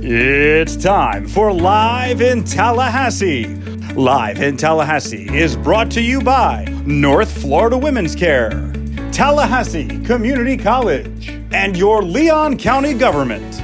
It's time for Live in Tallahassee. Live in Tallahassee is brought to you by North Florida Women's Care, Tallahassee Community College, and your Leon County government.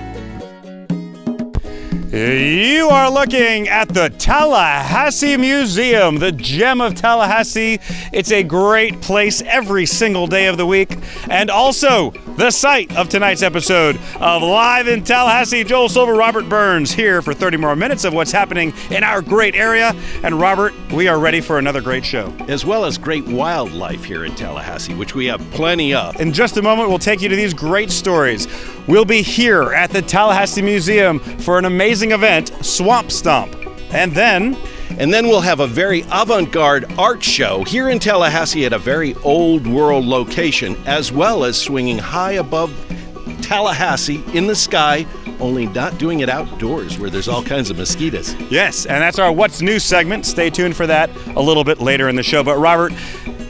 You are looking at the Tallahassee Museum, the gem of Tallahassee. It's a great place every single day of the week, and also the site of tonight's episode of Live in Tallahassee. Joel Silver, Robert Burns here for 30 more minutes of what's happening in our great area. And Robert, we are ready for another great show. As well as great wildlife here in Tallahassee, which we have plenty of. In just a moment, we'll take you to these great stories. We'll be here at the Tallahassee Museum for an amazing event, Swamp Stomp. And then we'll have a very avant-garde art show here in Tallahassee at a very old world location, as well as swinging high above Tallahassee in the sky, only not doing it outdoors where there's all kinds of mosquitoes. Yes, and that's our What's New segment. Stay tuned for that a little bit later in the show. But Robert,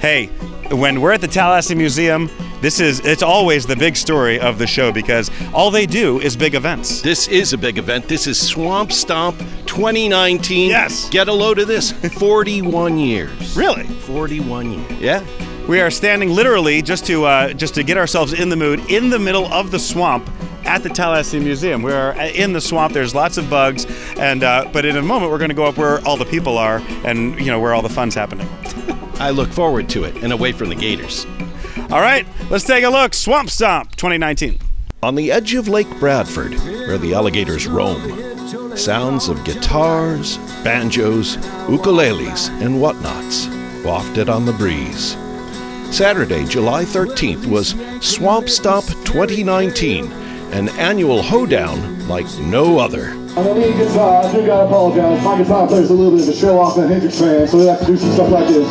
hey, when we're at the Tallahassee Museum, it's always the big story of the show because all they do is big events. This is a big event. This is Swamp Stomp 2019. Yes. Get a load of this. 41 years. Really? 41 years. Yeah. We are standing literally just to get ourselves in the mood in the middle of the swamp at the Tallahassee Museum. We're in the swamp. There's lots of bugs, and but in a moment we're going to go up where all the people are and where all the fun's happening. I look forward to it, and away from the gators. All right, let's take a look. Swamp Stomp 2019. On the edge of Lake Bradford, where the alligators roam, sounds of guitars, banjos, ukuleles, and whatnots wafted on the breeze. Saturday, July 13th was Swamp Stomp 2019, an annual hoedown like no other. On the lead guitar, I do gotta apologize. My guitar player's a little bit of a show-off and Hendrix fan, so we have to do some stuff like this.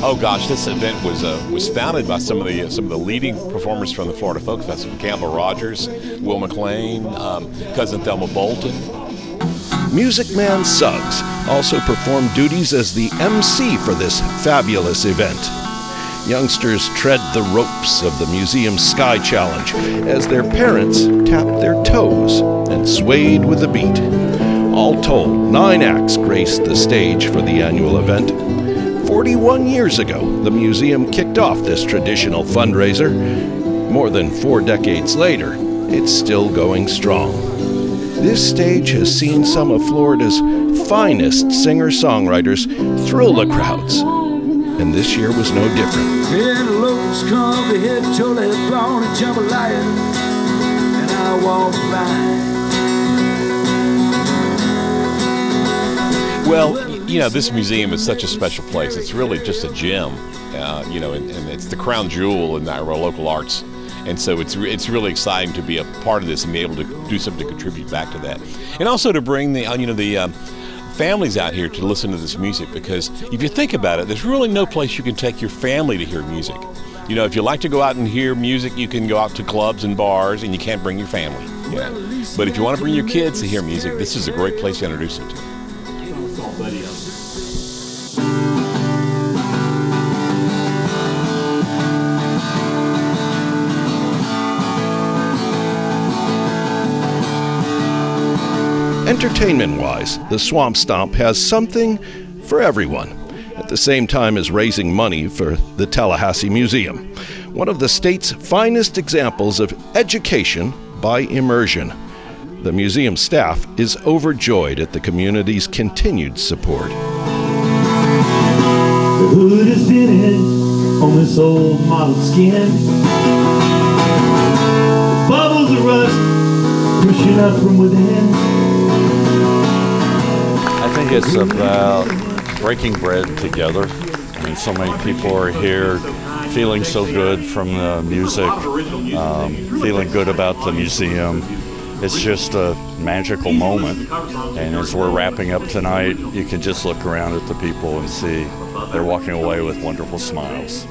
Oh gosh, this event was founded by some of the leading performers from the Florida Folk Festival: Campbell Rogers, Will McLean, Cousin Thelma Bolton. Music Man Suggs also performed duties as the MC for this fabulous event. Youngsters tread the ropes of the museum's Sky Challenge as their parents tapped their toes and swayed with the beat. All told, 9 acts graced the stage for the annual event. 41 years ago, the museum kicked off this traditional fundraiser. More than 4 decades later, it's still going strong. This stage has seen some of Florida's finest singer-songwriters thrill the crowds, and this year was no different. Well, this museum is such a special place. It's really just a gem, and it's the crown jewel in our local arts. And so it's really exciting to be a part of this and be able to do something to contribute back to that. And also to bring the families out here to listen to this music, because if you think about it, there's really no place you can take your family to hear music. If you like to go out and hear music, you can go out to clubs and bars, and you can't bring your family. Yeah. But if you want to bring your kids to hear music, this is a great place to introduce them to. Entertainment-wise, the Swamp Stomp has something for everyone, at the same time as raising money for the Tallahassee Museum, one of the state's finest examples of education by immersion. The museum staff is overjoyed at the community's continued support. The hood is tinted on this old mottled skin. The bubbles of rust pushing up from within. I think it's about breaking bread together. I mean, so many people are here feeling so good from the music, feeling good about the museum. It's just a magical moment. And as we're wrapping up tonight, you can just look around at the people and see they're walking away with wonderful smiles.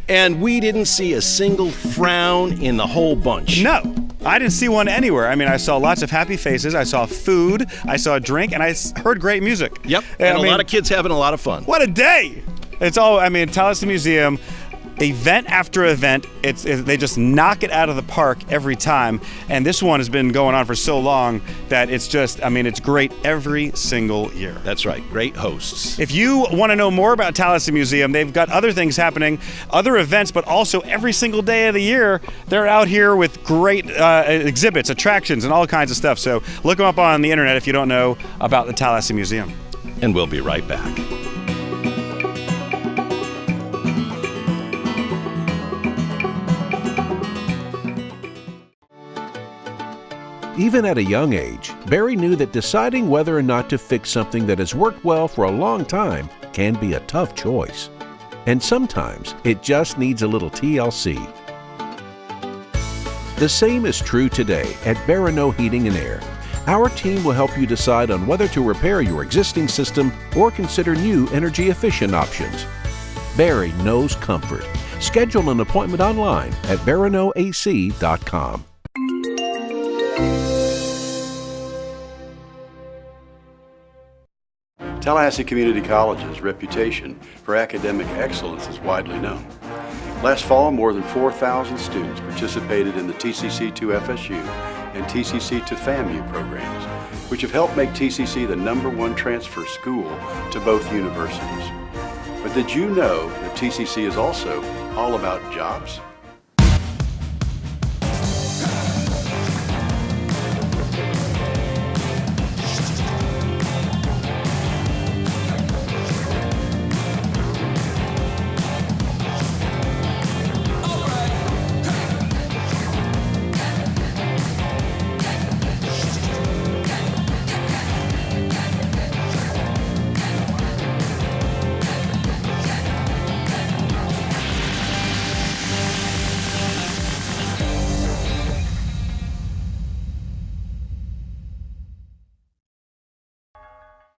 And we didn't see a single frown in the whole bunch. No, I didn't see one anywhere. I mean, I saw lots of happy faces. I saw food. I saw a drink, and I heard great music. Yep, and a lot of kids having a lot of fun. What a day! It's all, I mean, Tallahassee Museum, event after event, they just knock it out of the park every time. And this one has been going on for so long that it's just, I mean, it's great every single year. That's right, great hosts. If you want to know more about Tallahassee Museum, they've got other things happening, other events, but also every single day of the year, they're out here with great exhibits, attractions, and all kinds of stuff. So look them up on the internet if you don't know about the Tallahassee Museum. And we'll be right back. Even at a young age, Barry knew that deciding whether or not to fix something that has worked well for a long time can be a tough choice. And sometimes it just needs a little TLC. The same is true today at Barano Heating and Air. Our team will help you decide on whether to repair your existing system or consider new energy-efficient options. Barry knows comfort. Schedule an appointment online at baranoac.com. Tallahassee Community College's reputation for academic excellence is widely known. Last fall, more than 4,000 students participated in the TCC to FSU and TCC to FAMU programs, which have helped make TCC the #1 transfer school to both universities. But did you know that TCC is also all about jobs?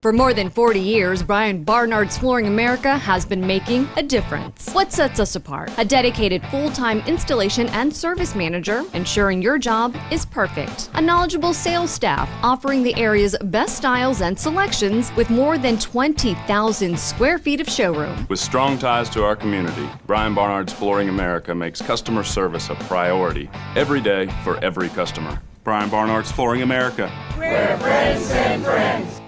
For more than 40 years, Brian Barnard's Flooring America has been making a difference. What sets us apart? A dedicated full-time installation and service manager, ensuring your job is perfect. A knowledgeable sales staff, offering the area's best styles and selections with more than 20,000 square feet of showroom. With strong ties to our community, Brian Barnard's Flooring America makes customer service a priority every day for every customer. Brian Barnard's Flooring America. We're friends and friends.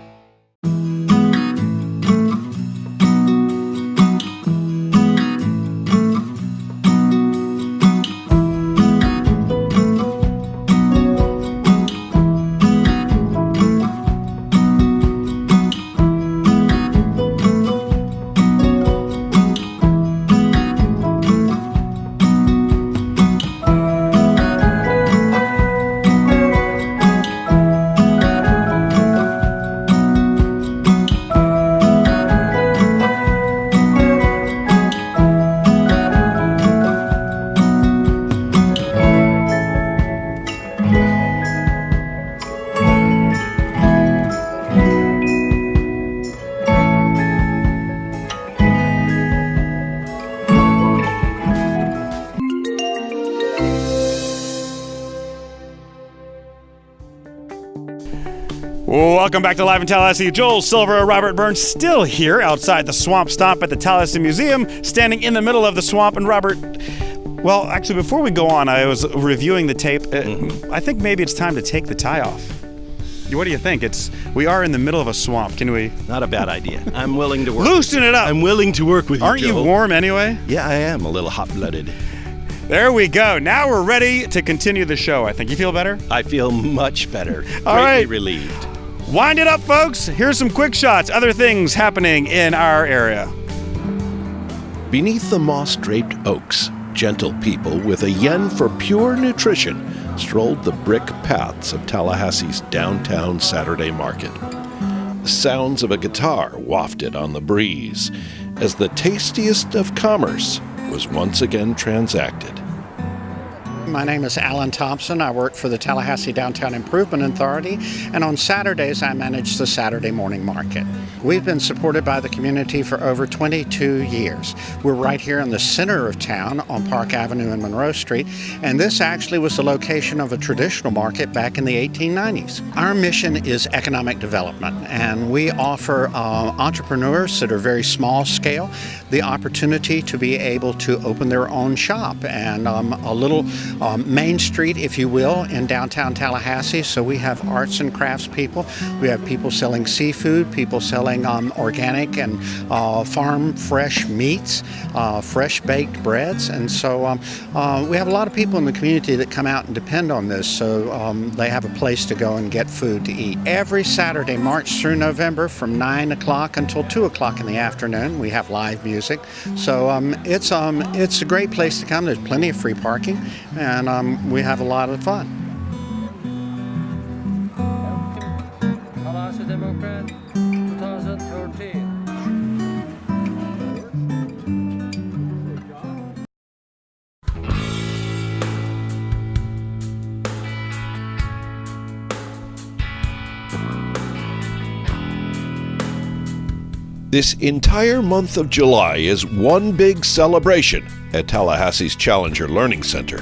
Welcome back to Live in Tallahassee. Joel Silver, Robert Burns, still here outside the Swamp Stomp at the Tallahassee Museum, standing in the middle of the swamp. And Robert, well, actually, before we go on, I was reviewing the tape. I think maybe it's time to take the tie off. What do you think? We are in the middle of a swamp. Can we? Not a bad idea. I'm willing to work. Loosen it up. I'm willing to work with you, Aren't you Joel. warm anyway? Yeah, I am. A little hot-blooded. There we go. Now we're ready to continue the show, I think. You feel better? I feel much better. All right. Greatly relieved. Wind it up, folks. Here's some quick shots. Other things happening in our area. Beneath the moss-draped oaks, gentle people with a yen for pure nutrition strolled the brick paths of Tallahassee's downtown Saturday market. The sounds of a guitar wafted on the breeze as the tastiest of commerce was once again transacted. My name is Alan Thompson. I work for the Tallahassee Downtown Improvement Authority, and on Saturdays I manage the Saturday morning market. We've been supported by the community for over 22 years. We're right here in the center of town on Park Avenue and Monroe Street, and this actually was the location of a traditional market back in the 1890s. Our mission is economic development, and we offer entrepreneurs that are very small scale the opportunity to be able to open their own shop and a little main street, if you will, in downtown Tallahassee. So we have arts and crafts people. We have people selling seafood, people selling organic and farm fresh meats, fresh baked breads. And so we have a lot of people in the community that come out and depend on this, so they have a place to go and get food to eat. Every Saturday, March through November, from 9 o'clock until 2 o'clock in the afternoon, we have live music. So it's a great place to come. There's plenty of free parking, and we have a lot of fun. Tallahassee Democrat 2013. This entire month of July is one big celebration at Tallahassee's Challenger Learning Center.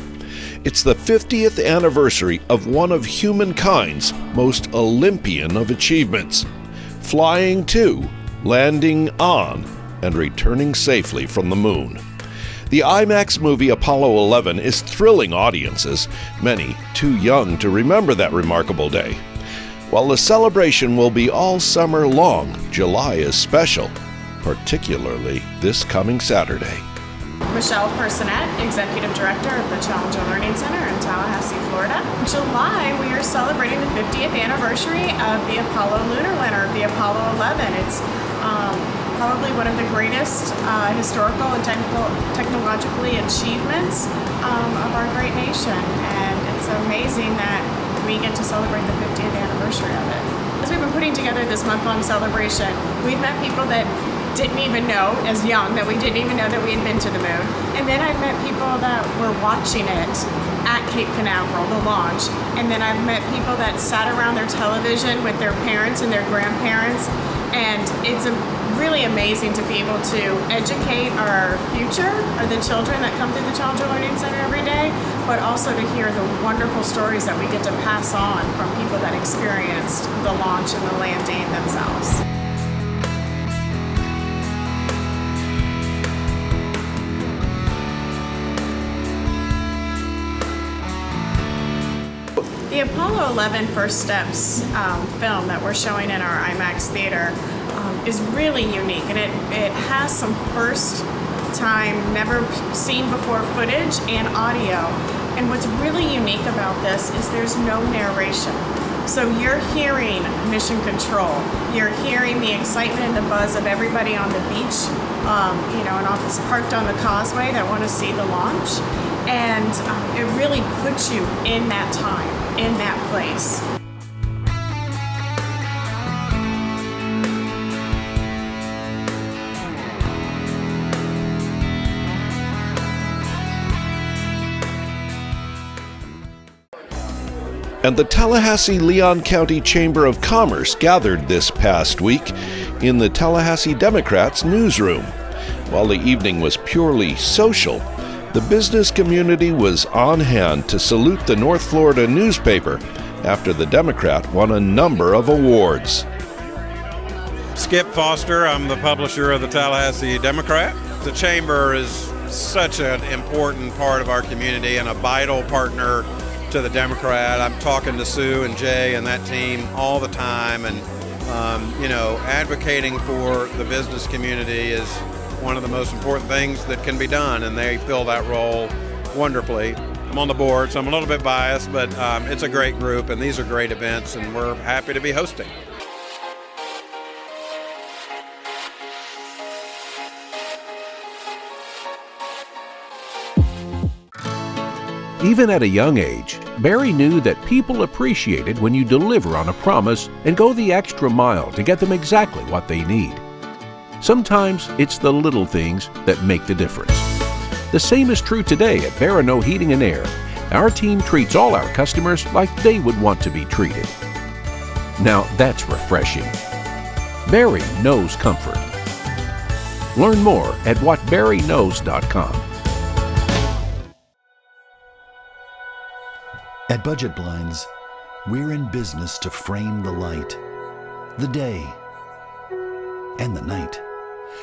It's the 50th anniversary of one of humankind's most Olympian of achievements: flying to, landing on, and returning safely from the moon. The IMAX movie Apollo 11 is thrilling audiences, many too young to remember that remarkable day. While the celebration will be all summer long, July is special, particularly this coming Saturday. Michelle Personette, Executive Director of the Challenger Learning Center in Tallahassee, Florida. In July, we are celebrating the 50th anniversary of the Apollo lunar lander, the Apollo 11. It's probably one of the greatest historical and technologically achievements of our great nation, and it's amazing that we get to celebrate the 50th anniversary of it. As we've been putting together this month-long celebration, we've met people that didn't even know, as young, that we didn't even know that we had been to the moon. And then I've met people that were watching it at Cape Canaveral, the launch. And then I've met people that sat around their television with their parents and their grandparents. And it's really amazing to be able to educate our future, or the children that come through the Challenger Learning Center every day, but also to hear the wonderful stories that we get to pass on from people that experienced the launch and the landing themselves. The Apollo 11 First Steps film that we're showing in our IMAX theater is really unique, and it has some first time, never seen before footage and audio. And what's really unique about this is there's no narration. So you're hearing mission control, you're hearing the excitement and the buzz of everybody on the beach, an office parked on the causeway that want to see the launch. And it really puts you in that time, in that place. And the Tallahassee-Leon County Chamber of Commerce gathered this past week in the Tallahassee Democrat's newsroom. While the evening was purely social, the business community was on hand to salute the North Florida newspaper after the Democrat won a number of awards. Skip Foster, I'm the publisher of the Tallahassee Democrat. The Chamber is such an important part of our community and a vital partner to the Democrat. I'm talking to Sue and Jay and that team all the time, and advocating for the business community is one of the most important things that can be done, and they fill that role wonderfully. I'm on the board, so I'm a little bit biased, but it's a great group, and these are great events, and we're happy to be hosting. Even at a young age, Barry knew that people appreciated when you deliver on a promise and go the extra mile to get them exactly what they need. Sometimes it's the little things that make the difference. The same is true today at Barano Heating and Air. Our team treats all our customers like they would want to be treated. Now that's refreshing. Barry knows comfort. Learn more at whatbarryknows.com. At Budget Blinds, we're in business to frame the light, the day, and the night.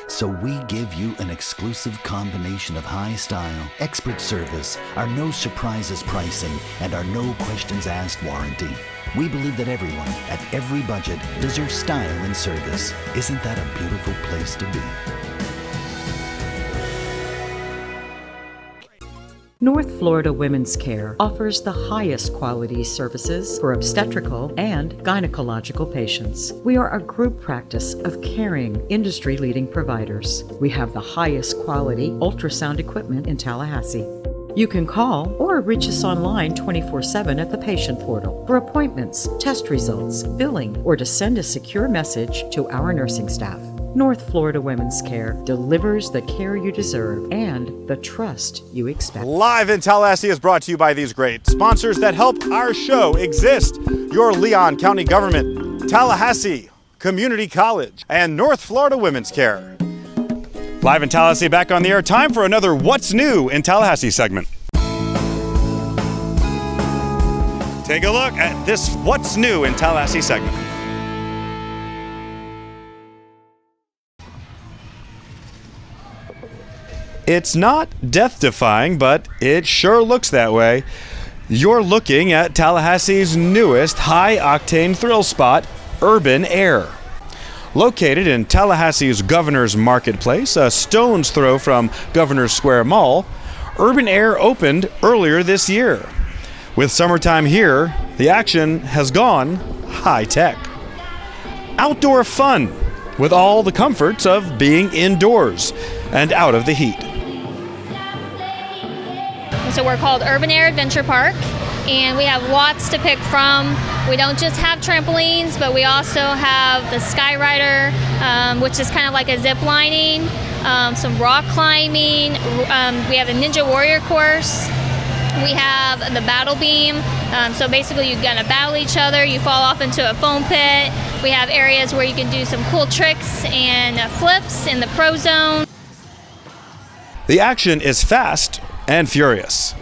So we give you an exclusive combination of high style, expert service, our no surprises pricing, and our no questions asked warranty. We believe that everyone, at every budget, deserves style and service. Isn't that a beautiful place to be? North Florida Women's Care offers the highest quality services for obstetrical and gynecological patients. We are a group practice of caring, industry-leading providers. We have the highest quality ultrasound equipment in Tallahassee. You can call or reach us online 24/7 at the patient portal for appointments, test results, billing, or to send a secure message to our nursing staff. North Florida Women's Care delivers the care you deserve and the trust you expect. Live in Tallahassee is brought to you by these great sponsors that help our show exist. Your Leon County Government, Tallahassee Community College, and North Florida Women's Care. Live in Tallahassee, back on the air. Time for another What's New in Tallahassee segment. Take a look at this What's New in Tallahassee segment. It's not death-defying, but it sure looks that way. You're looking at Tallahassee's newest high-octane thrill spot, Urban Air. Located in Tallahassee's Governor's Marketplace, a stone's throw from Governor's Square Mall, Urban Air opened earlier this year. With summertime here, the action has gone high-tech. Outdoor fun, with all the comforts of being indoors and out of the heat. So we're called Urban Air Adventure Park, and we have lots to pick from. We don't just have trampolines, but we also have the Skyrider, which is kind of like a zip lining, some rock climbing. We have a Ninja Warrior course. We have the battle beam. So basically you're gonna battle each other, you fall off into a foam pit. We have areas where you can do some cool tricks and flips in the pro zone. The action is fast and furious.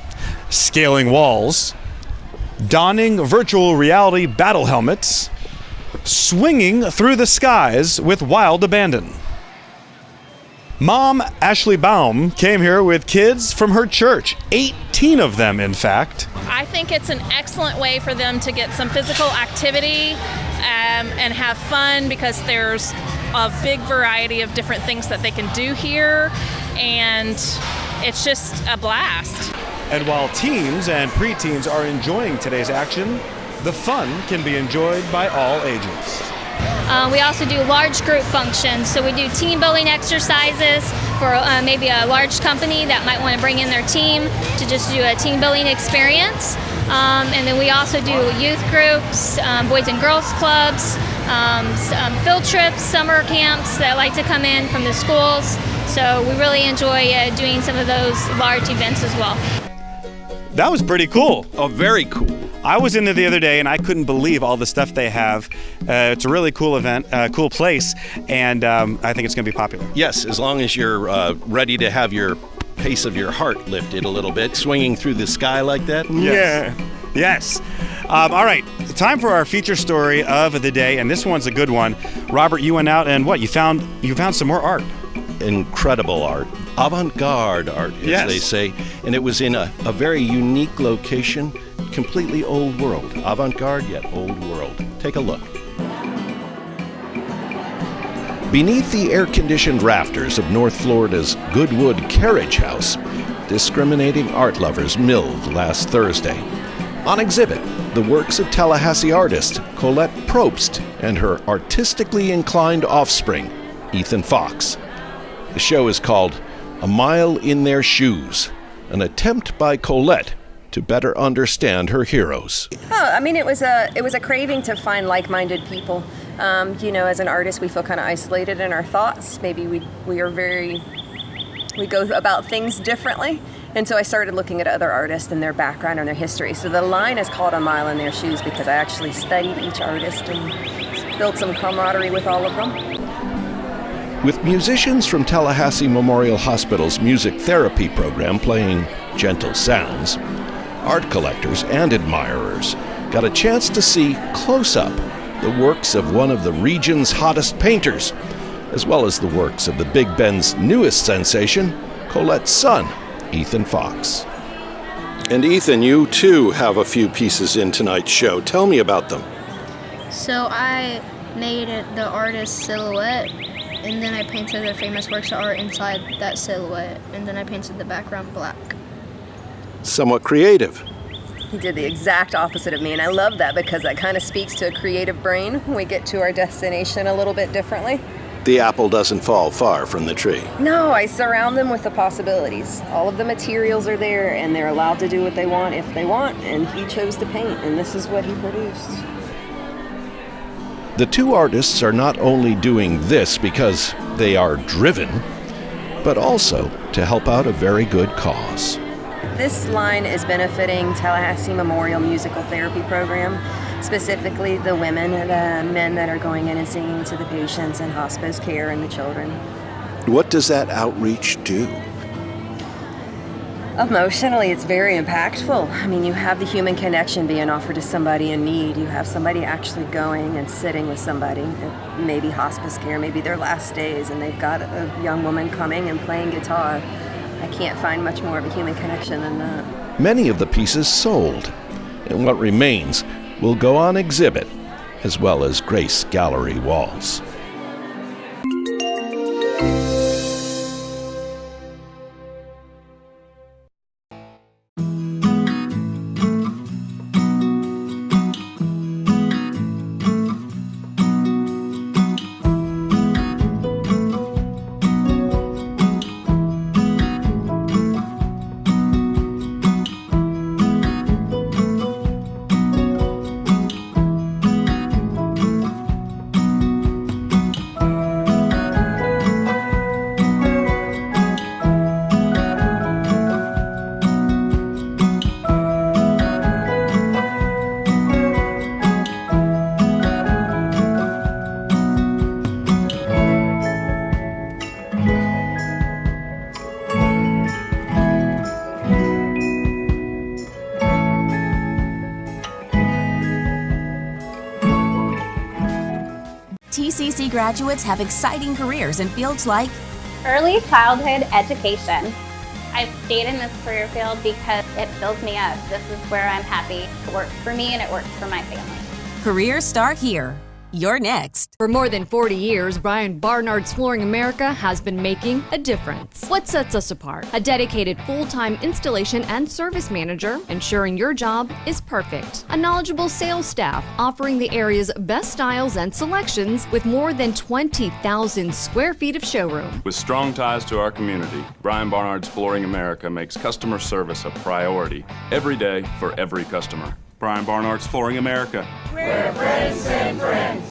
Scaling walls, donning virtual reality battle helmets, swinging through the skies with wild abandon. Mom Ashley Baum came here with kids from her church, 18 of them in fact. I think it's an excellent way for them to get some physical activity and have fun, because there's a big variety of different things that they can do here, and it's just a blast. And while teens and preteens are enjoying today's action, the fun can be enjoyed by all ages. We also do large group functions, so we do team building exercises for maybe a large company that might want to bring in their team to just do a team building experience. And then we also do youth groups, boys and girls clubs, field trips, summer camps that like to come in from the schools. So we really enjoy doing some of those large events as well. That was pretty cool. Oh, very cool. I was in there the other day and I couldn't believe all the stuff they have. It's a really cool event, cool place, and I think it's going to be popular. Yes, as long as you're ready to have your pace of your heart lifted a little bit, swinging through the sky like that. Yes. Yeah. Yes. All right, time for our feature story of the day, and this one's a good one. Robert, you went out and what? You found some more art. Incredible art. Avant-garde art, as they say. And it was in a very unique location, completely old world. Avant-garde, yet old world. Take a look. Beneath the air-conditioned rafters of North Florida's Good Wood Carriage House, discriminating art lovers milled last Thursday. On exhibit, the works of Tallahassee artist Kollet Probst and her artistically inclined offspring, Ethan Fox. The show is called A Mile in Their Shoes, an attempt by Kollet to better understand her heroes. Oh, I mean, it was a craving to find like-minded people. As an artist, we feel kind of isolated in our thoughts. Maybe we go about things differently, And so I started looking at other artists and their background and their history. So the line is called A Mile in Their Shoes because I actually studied each artist and built some camaraderie with all of them. With musicians from Tallahassee Memorial Hospital's music therapy program playing gentle sounds, art collectors and admirers got a chance to see close up the works of one of the region's hottest painters, as well as the works of the Big Bend's newest sensation, Kollet's son, Ethan Fox. And Ethan, you too have a few pieces in tonight's show. Tell me about them. So I made the artist's silhouette, and then I painted the famous works of art inside that silhouette, and then I painted the background black. Somewhat creative. He did the exact opposite of me, and I love that because that kind of speaks to a creative brain. We get to our destination a little bit differently. The apple doesn't fall far from the tree. No, I surround them with the possibilities. All of the materials are there, and they're allowed to do what they want if they want, and he chose to paint, and this is what he produced. The two artists are not only doing this because they are driven, but also to help out a very good cause. This line is benefiting Tallahassee Memorial Musical Therapy Program, specifically the women and the men that are going in and singing to the patients in hospice care and the children. What does that outreach do? Emotionally, it's very impactful. I mean, you have the human connection being offered to somebody in need. You have somebody actually going and sitting with somebody, maybe hospice care, maybe their last days, and they've got a young woman coming and playing guitar. I can't find much more of a human connection than that. Many of the pieces sold, and what remains will go on exhibit, as well as grace gallery walls. TCC graduates have exciting careers in fields like early childhood education. I've stayed in this career field because it fills me up. This is where I'm happy. It works for me and it works for my family. Careers start here. You're next. For more than 40 years, Brian Barnard's Flooring America has been making a difference. What sets us apart? A dedicated full-time installation and service manager, ensuring your job is perfect. A knowledgeable sales staff, offering the area's best styles and selections with more than 20,000 square feet of showroom. With strong ties to our community, Brian Barnard's Flooring America makes customer service a priority every day for every customer. Brian Barnard's Flooring America. We're friends and friends.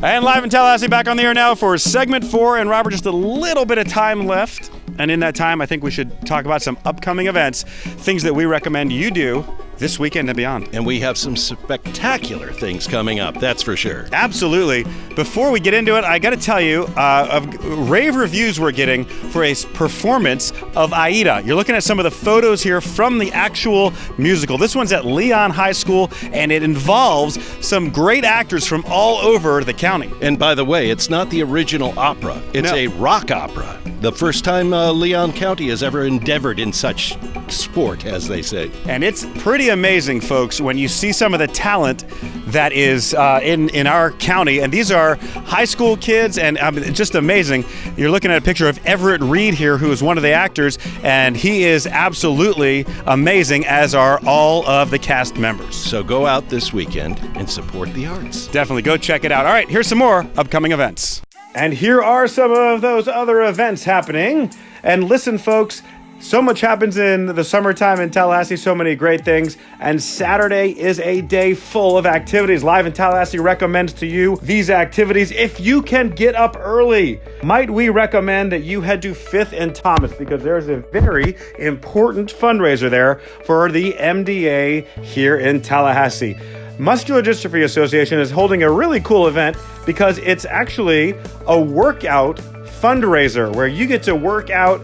And live in Tallahassee, back on the air now for segment 4. And Robert, just a little bit of time left. And in that time, I think we should talk about some upcoming events, things that we recommend you do this weekend and beyond. And we have some spectacular things coming up, that's for sure. Absolutely. Before we get into it, I got to tell you of rave reviews we're getting for a performance of Aida. You're looking at some of the photos here from the actual musical. This one's at Leon High School, and it involves some great actors from all over the county. And by the way, it's not the original opera. It's a rock opera. The first time Leon County has ever endeavored in such sport, as they say. And it's pretty amazing, folks, when you see some of the talent that is in our county. And these are high school kids, and just amazing. You're looking at a picture of Everett Reed here, who is one of the actors, and he is absolutely amazing, as are all of the cast members. So go out this weekend and support the arts. Definitely go check it out. All right, here's some more upcoming events. And here are some of those other events happening. And listen, folks, So much happens in the summertime in Tallahassee, so many great things, and Saturday is a day full of activities. Live in Tallahassee recommends to you these activities if you can get up early. Might we recommend that you head to 5th and Thomas, because there's a very important fundraiser there for the MDA here in Tallahassee. Muscular Dystrophy Association is holding a really cool event because it's actually a workout fundraiser where you get to work out,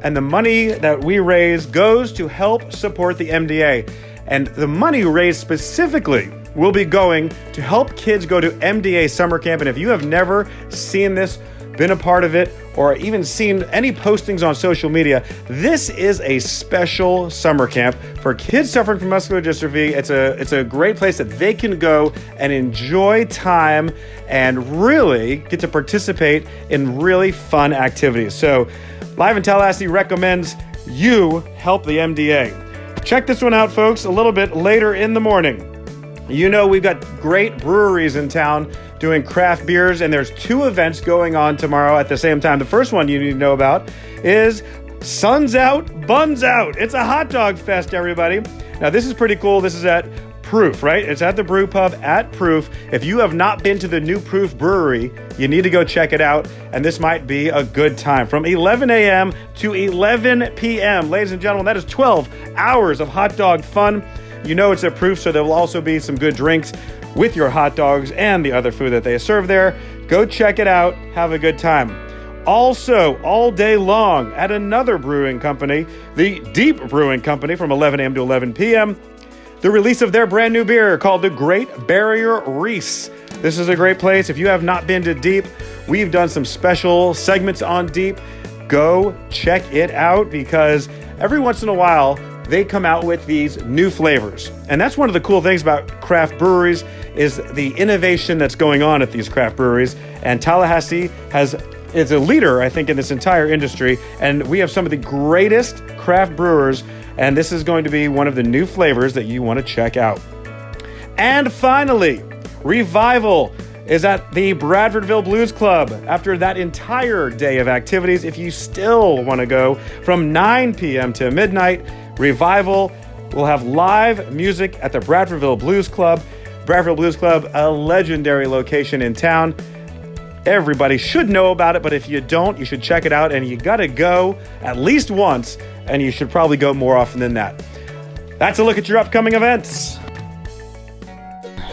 and the money that we raise goes to help support the MDA. And the money raised specifically will be going to help kids go to MDA summer camp. And if you have never seen this, been a part of it, or even seen any postings on social media, this is a special summer camp for kids suffering from muscular dystrophy. It's a great place that they can go and enjoy time and really get to participate in really fun activities. So Live in Tallahassee recommends you help the MDA. Check this one out, folks, a little bit later in the morning. You know we've got great breweries in town doing craft beers, and there's 2 events going on tomorrow at the same time. The first one you need to know about is Sun's Out, Buns Out. It's a hot dog fest, everybody. Now, this is pretty cool. This is at Proof, right? It's at the brew pub at Proof. If you have not been to the new Proof Brewery, you need to go check it out, and this might be a good time. From 11 a.m. to 11 p.m., ladies and gentlemen, that is 12 hours of hot dog fun. You know it's at Proof, so there will also be some good drinks with your hot dogs and the other food that they serve there. Go check it out. Have a good time. Also, all day long at another brewing company, the Deep Brewing Company, from 11 a.m. to 11 p.m., the release of their brand new beer called the Great Barrier Reese. This is a great place. If you have not been to Deep, we've done some special segments on Deep. Go check it out, because every once in a while, they come out with these new flavors. And that's one of the cool things about craft breweries is the innovation that's going on at these craft breweries. And Tallahassee is a leader, I think, in this entire industry. And we have some of the greatest craft brewers, and this is going to be one of the new flavors that you want to check out. And finally, Revival is at the Bradfordville Blues Club. After that entire day of activities, if you still want to go from 9 p.m. to midnight, Revival will have live music at the Bradfordville Blues Club. Bradfordville Blues Club, a legendary location in town. Everybody should know about it, but if you don't, you should check it out, and you got to go at least once, and you should probably go more often than that. That's a look at your upcoming events.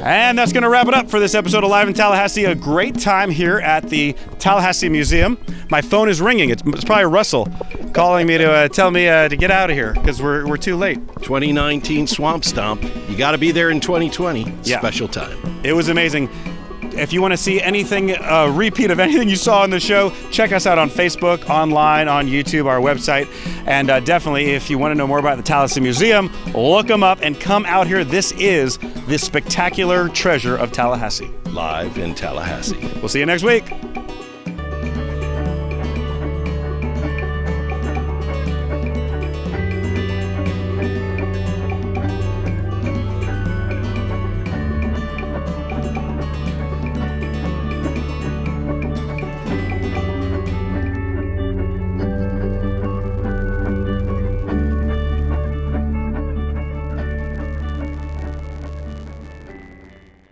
And that's going to wrap it up for this episode of Live in Tallahassee. A great time here at the Tallahassee Museum. My phone is ringing. It's probably Russell calling me to tell me to get out of here because we're too late. 2019 Swamp Stomp. You got to be there in 2020. Yeah. Special time. It was amazing. If you want to see anything, a repeat of anything you saw on the show, check us out on Facebook, online, on YouTube, our website. And definitely, if you want to know more about the Tallahassee Museum, look them up and come out here. This is the spectacular treasure of Tallahassee. Live in Tallahassee. We'll see you next week.